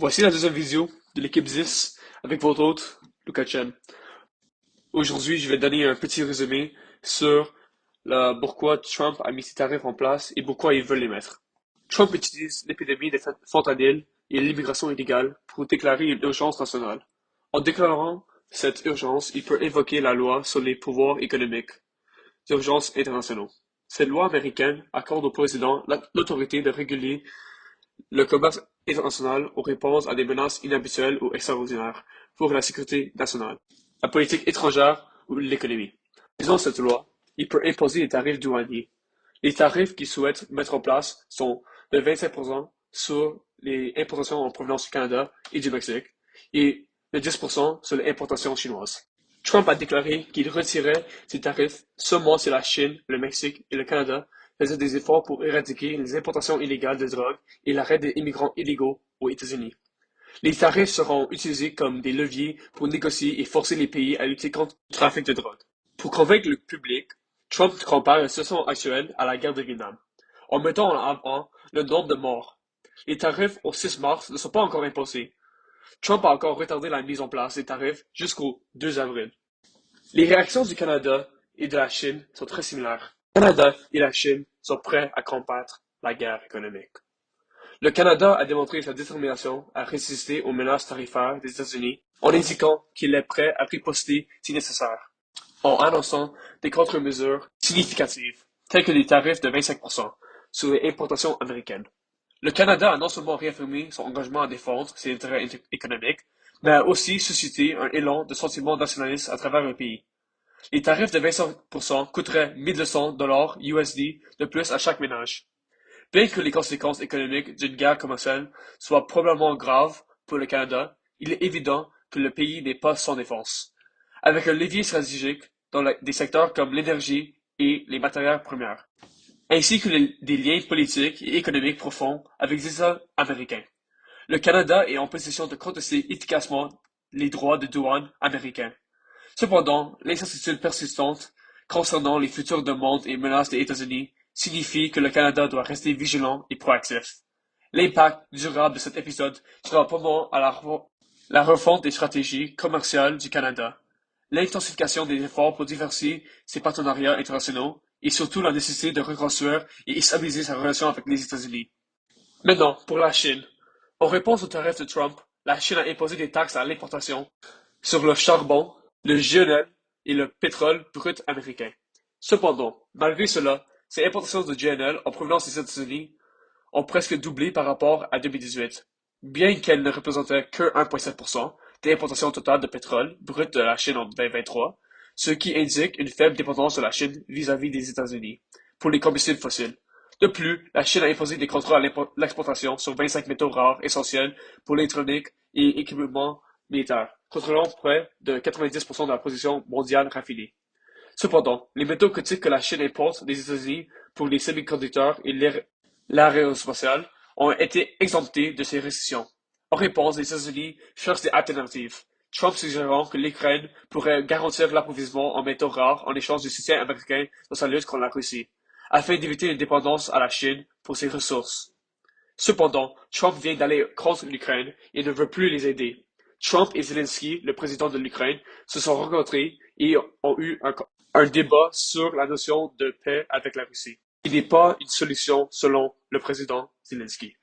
Voici la deuxième vidéo de l'équipe 10 avec votre hôte, Lucas Chen. Aujourd'hui, je vais donner un petit résumé sur pourquoi Trump a mis ses tarifs en place et pourquoi il veut les mettre. Trump utilise l'épidémie de fentanyl et l'immigration illégale pour déclarer une urgence nationale. En déclarant cette urgence, il peut évoquer la loi sur les pouvoirs économiques d'urgence internationaux. Cette loi américaine accorde au président l'autorité de réguler le commerce international aux réponses à des menaces inhabituelles ou extraordinaires pour la sécurité nationale, la politique étrangère ou l'économie. Selon cette loi, il peut imposer des tarifs douaniers. Les tarifs qu'il souhaite mettre en place sont de 25% sur les importations en provenance du Canada et du Mexique et de 10% sur les importations chinoises. Trump a déclaré qu'il retirait ces tarifs seulement si la Chine, le Mexique et le Canada faisaient des efforts pour éradiquer les importations illégales de drogue et l'arrêt des immigrants illégaux aux États-Unis. Les tarifs seront utilisés comme des leviers pour négocier et forcer les pays à lutter contre le trafic de drogue. Pour convaincre le public, Trump compare la situation actuelle à la guerre de Vietnam, en mettant en avant le nombre de morts. Les tarifs au 6 mars ne sont pas encore imposés. Trump a encore retardé la mise en place des tarifs jusqu'au 2 avril. Les réactions du Canada et de la Chine sont très similaires. Le Canada et la Chine sont prêts à combattre la guerre économique. Le Canada a démontré sa détermination à résister aux menaces tarifaires des États-Unis en indiquant qu'il est prêt à riposter si nécessaire, en annonçant des contre-mesures significatives, telles que des tarifs de 25% sur les importations américaines. Le Canada a non seulement réaffirmé son engagement à défendre ses intérêts économiques, mais a aussi suscité un élan de sentiment nationaliste à travers le pays. Les tarifs de 25% coûteraient 1200 $ USD de plus à chaque ménage. Bien que les conséquences économiques d'une guerre commerciale soient probablement graves pour le Canada, il est évident que le pays n'est pas sans défense. Avec un levier stratégique dans des secteurs comme l'énergie et les matières premières, ainsi que des liens politiques et économiques profonds avec les États américains. Le Canada est en position de contester efficacement les droits de douane américains. Cependant, l'incertitude persistante concernant les futures demandes et menaces des États-Unis signifie que le Canada doit rester vigilant et proactif. L'impact durable de cet épisode sera probablement à la refonte des stratégies commerciales du Canada, l'intensification des efforts pour diversifier ses partenariats internationaux et surtout la nécessité de reconstruire et stabiliser sa relation avec les États-Unis. Maintenant, pour la Chine. En réponse aux tarifs de Trump, la Chine a imposé des taxes à l'importation sur le charbon, le GNL et le pétrole brut américain. Cependant, malgré cela, ces importations de GNL en provenance des États-Unis ont presque doublé par rapport à 2018, bien qu'elles ne représentaient que 1,7% des importations totales de pétrole brut de la Chine en 2023, ce qui indique une faible dépendance de la Chine vis-à-vis des États-Unis pour les combustibles fossiles. De plus, la Chine a imposé des contrôles à l'exportation sur 25 métaux rares essentiels pour l'électronique et équipements militaires, contrôlant près de 90% de la production mondiale raffinée. Cependant, les métaux critiques que la Chine importe des États-Unis pour les semi-conducteurs et l'aérospatiale ont été exemptés de ces restrictions. En réponse, les États-Unis cherchent des alternatives, Trump suggérant que l'Ukraine pourrait garantir l'approvisionnement en métaux rares en échange du soutien américain dans sa lutte contre la Russie, afin d'éviter une dépendance à la Chine pour ses ressources. Cependant, Trump vient d'aller contre l'Ukraine et ne veut plus les aider. Trump et Zelensky, le président de l'Ukraine, se sont rencontrés et ont eu un débat sur la notion de paix avec la Russie, qui n'est pas une solution selon le président Zelensky.